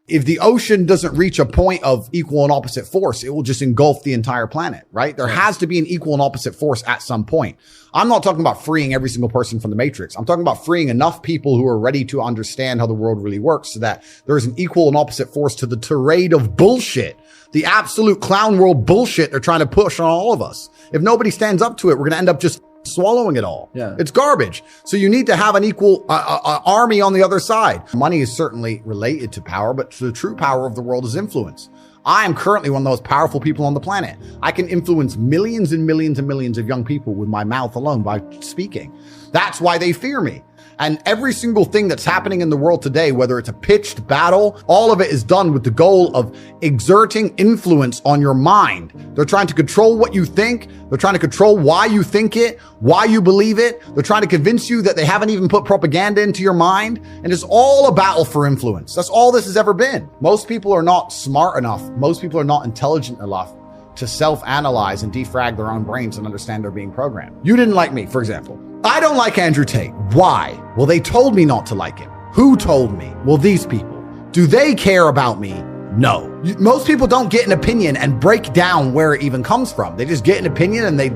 If the ocean doesn't reach a point of equal and opposite force, it will just engulf the entire planet, right? There has to be an equal and opposite force at some point. I'm not talking about freeing every single person from the matrix. I'm talking about freeing enough people who are ready to understand how the world really works so that there is an equal and opposite force to the tirade of bullshit, the absolute clown world bullshit they're trying to push on all of us. If nobody stands up to it, we're going to end up just swallowing it all. Yeah. It's garbage. So you need to have an equal army on the other side. Money is certainly related to power, but the true power of the world is influence. I am currently one of the most powerful people on the planet. I can influence millions and millions and millions of young people with my mouth alone by speaking. That's why they fear me. And every single thing that's happening in the world today, whether it's a pitched battle, all of it is done with the goal of exerting influence on your mind. They're trying to control what you think. They're trying to control why you think it, why you believe it. They're trying to convince you that they haven't even put propaganda into your mind. And it's all a battle for influence. That's all this has ever been. Most people are not smart enough. Most people are not intelligent enough to self-analyze and defrag their own brains and understand they're being programmed. You didn't like me, for example. I don't like Andrew Tate. Why? Well, they told me not to like him. Who told me? Well, these people. Do they care about me? No. Most people don't get an opinion and break down where it even comes from. They just get an opinion and they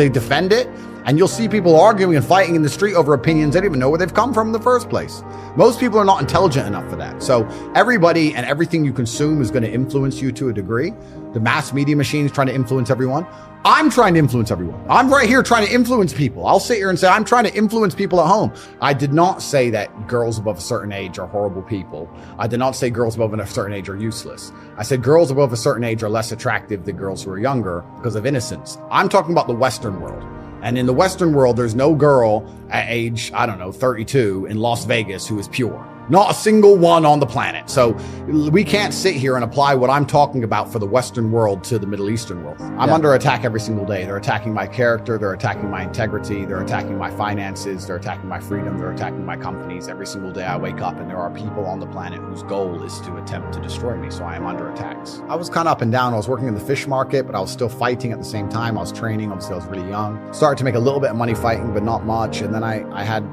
defend it. And you'll see people arguing and fighting in the street over opinions they don't even know where they've come from in the first place. Most people are not intelligent enough for that. So everybody and everything you consume is going to influence you to a degree. The mass media machine is trying to influence everyone. I'm trying to influence everyone. I'm right here trying to influence people. I'll sit here and say, I'm trying to influence people at home. I did not say that girls above a certain age are horrible people. I did not say girls above a certain age are useless. I said girls above a certain age are less attractive than girls who are younger because of innocence. I'm talking about the Western world. And in the Western world, there's no girl at age, 32 in Las Vegas who is pure. Not a single one on the planet. So we can't sit here and apply what I'm talking about for the Western world to the Middle Eastern world. I'm under attack every single day. They're attacking my character. They're attacking my integrity. They're attacking my finances. They're attacking my freedom. They're attacking my companies. Every single day I wake up and there are people on the planet whose goal is to attempt to destroy me. So I am under attacks. I was kind of up and down. I was working in the fish market, but I was still fighting at the same time. I was training. Obviously, I was really young. Started to make a little bit of money fighting, but not much. And then I had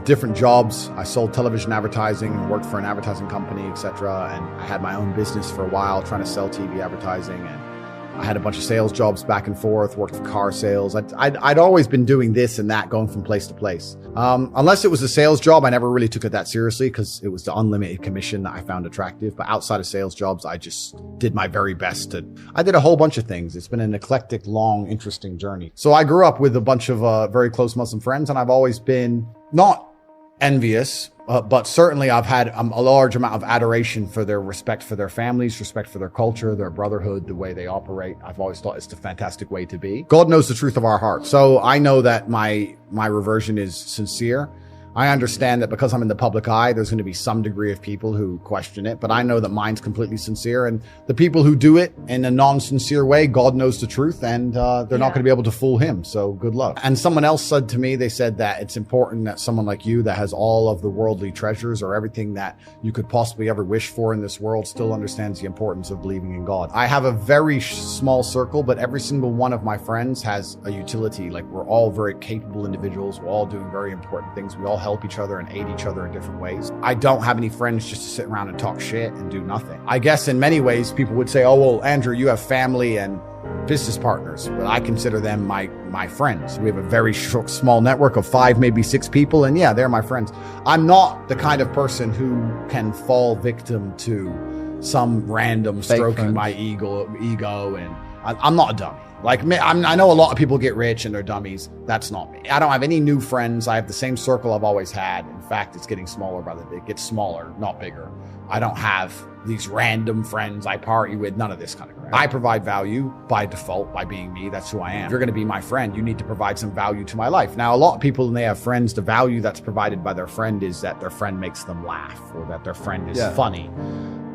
different jobs. I sold television advertising and worked for an advertising company, etc. And I had my own business for a while trying to sell TV advertising. And I had a bunch of sales jobs back and forth, worked for car sales. I'd always been doing this and that, going from place to place. Unless it was a sales job, I never really took it that seriously because it was the unlimited commission that I found attractive. But outside of sales jobs, I just did my very best I did a whole bunch of things. It's been an eclectic, long, interesting journey. So I grew up with a bunch of very close Muslim friends, and I've always been not envious, but certainly I've had a large amount of adoration for their respect for their families, respect for their culture, their brotherhood, the way they operate. I've always thought it's a fantastic way to be. God knows the truth of our hearts. So I know that my reversion is sincere. I understand that because I'm in the public eye, there's going to be some degree of people who question it, but I know that mine's completely sincere. And the people who do it in a non-sincere way, God knows the truth, and they're not going to be able to fool him. So good luck. And someone else said to me, they said that it's important that someone like you that has all of the worldly treasures or everything that you could possibly ever wish for in this world still understands the importance of believing in God. I have a very small circle, but every single one of my friends has a utility. Like, we're all very capable individuals. We're all doing very important things. We all help each other and aid each other in different ways. I don't have any friends just to sit around and talk shit and do nothing. I guess in many ways people would say, oh, well, Andrew, you have family and business partners, but I consider them my friends. We have a very small network of 5, maybe 6 people, and yeah, they're my friends. I'm not the kind of person who can fall victim to some random stroking my ego, and I'm not a dummy. Like, I know a lot of people get rich and they're dummies. That's not me. I don't have any new friends. I have the same circle I've always had. In fact, it's getting smaller by the day. It gets smaller, not bigger. I don't have these random friends I party with, none of this kind of crap. I provide value by default, by being me. That's who I am. If you're going to be my friend, you need to provide some value to my life. Now, a lot of people, when they have friends, the value that's provided by their friend is that their friend makes them laugh or that their friend is funny.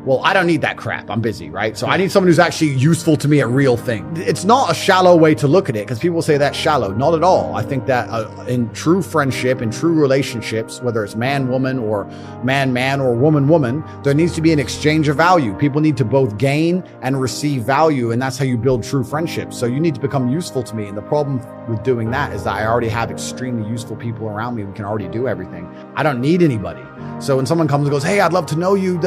Well, I don't need that crap. I'm busy, right? So I need someone who's actually useful to me at real things. It's not a shallow way to look at it because people say that's shallow. Not at all. I think that in true friendship, in true relationships, whether it's man-woman or man-man or woman-woman, there needs to be an exchange of value. People need to both gain and receive value, and that's how you build true friendships. So you need to become useful to me. And the problem with doing that is that I already have extremely useful people around me who can already do everything. I don't need anybody. So when someone comes and goes, hey, I'd love to know you,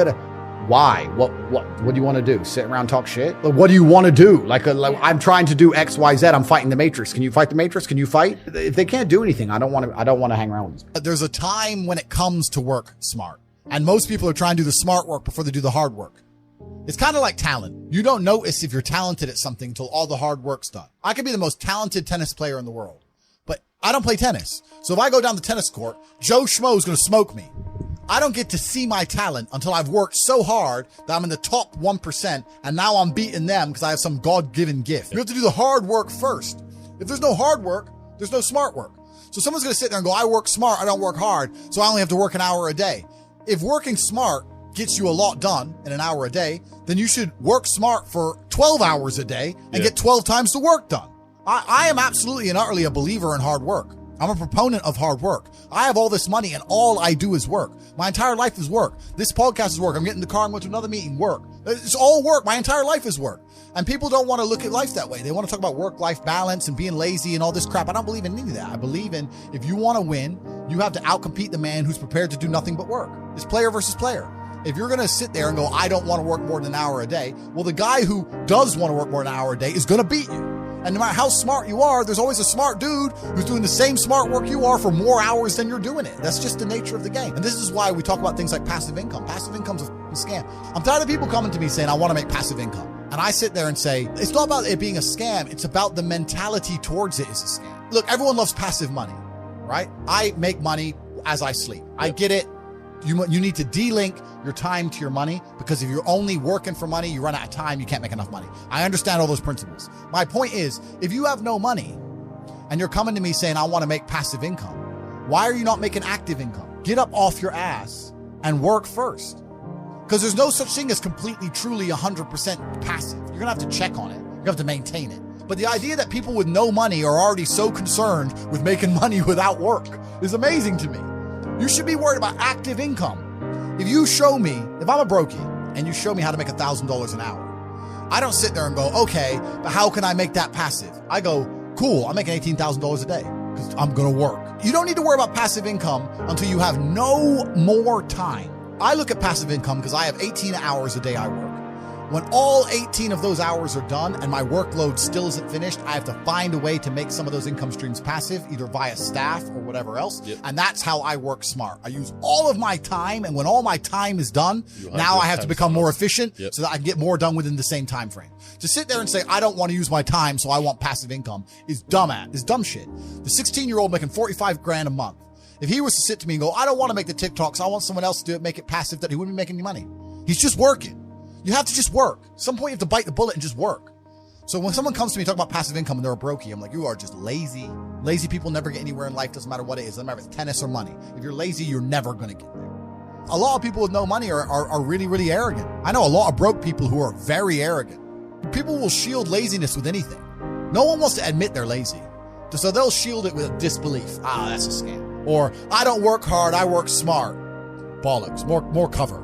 Why? What do you want to do? Sit around, talk shit? Like, what do you want to do? Like I'm trying to do X, Y, Z. I'm fighting the Matrix. Can you fight the Matrix? Can you fight? If they can't do anything, I don't want to hang around with these people. There's a time when it comes to work smart. And most people are trying to do the smart work before they do the hard work. It's kind of like talent. You don't notice if you're talented at something until all the hard work's done. I could be the most talented tennis player in the world, but I don't play tennis. So if I go down the tennis court, Joe Schmo is going to smoke me. I don't get to see my talent until I've worked so hard that I'm in the top 1%, and now I'm beating them because I have some God-given gift. You have to do the hard work first. If there's no hard work, there's no smart work. So someone's going to sit there and go, I work smart, I don't work hard, so I only have to work an hour a day. If working smart gets you a lot done in an hour a day, then you should work smart for 12 hours a day and get 12 times the work done. I am absolutely and utterly a believer in hard work. I'm a proponent of hard work. I have all this money and all I do is work. My entire life is work. This podcast is work. I'm getting in the car and going to another meeting, work. It's all work. My entire life is work. And people don't want to look at life that way. They want to talk about work-life balance and being lazy and all this crap. I don't believe in any of that. I believe in if you want to win, you have to outcompete the man who's prepared to do nothing but work. It's player versus player. If you're going to sit there and go, I don't want to work more than an hour a day, well, the guy who does want to work more than an hour a day is going to beat you. And no matter how smart you are, there's always a smart dude who's doing the same smart work you are for more hours than you're doing it. That's just the nature of the game. And this is why we talk about things like passive income. Passive income's a scam. I'm tired of people coming to me saying, I want to make passive income. And I sit there and say, it's not about it being a scam. It's about the mentality towards it is a scam. Look, everyone loves passive money, right? I make money as I sleep. I get it. You need to de-link your time to your money, because if you're only working for money, you run out of time, you can't make enough money. I understand all those principles. My point is, if you have no money and you're coming to me saying, I want to make passive income, why are you not making active income? Get up off your ass and work first. Because there's no such thing as completely, truly 100% passive. You're going to have to check on it. You're going to have to maintain it. But the idea that people with no money are already so concerned with making money without work is amazing to me. You should be worried about active income. If you show me, if I'm a brokey and you show me how to make $1,000 an hour, I don't sit there and go, okay, but how can I make that passive? I go, cool, I'm making $18,000 a day because I'm going to work. You don't need to worry about passive income until you have no more time. I look at passive income because I have 18 hours a day I work. When all 18 of those hours are done and my workload still isn't finished, I have to find a way to make some of those income streams passive, either via staff or whatever else. Yep. And that's how I work smart. I use all of my time, and when all my time is done, now I have to become more efficient so that I can get more done within the same time frame. To sit there and say, I don't want to use my time, so I want passive income is dumb shit. The 16-year-old making 45 grand a month, if he was to sit to me and go, I don't want to make the TikToks, I want someone else to do it, make it passive, that he wouldn't be making any money. He's just working. You have to just work. At some point you have to bite the bullet and just work. So when someone comes to me talking about passive income and they're a brokey, I'm like, you are just lazy. Lazy people never get anywhere in life. Doesn't matter what it is. Doesn't matter if it's tennis or money. If you're lazy, you're never going to get there. A lot of people with no money are really, really arrogant. I know a lot of broke people who are very arrogant. People will shield laziness with anything. No one wants to admit they're lazy. So they'll shield it with disbelief. That's a scam. Or I don't work hard. I work smart. Bollocks. More cover.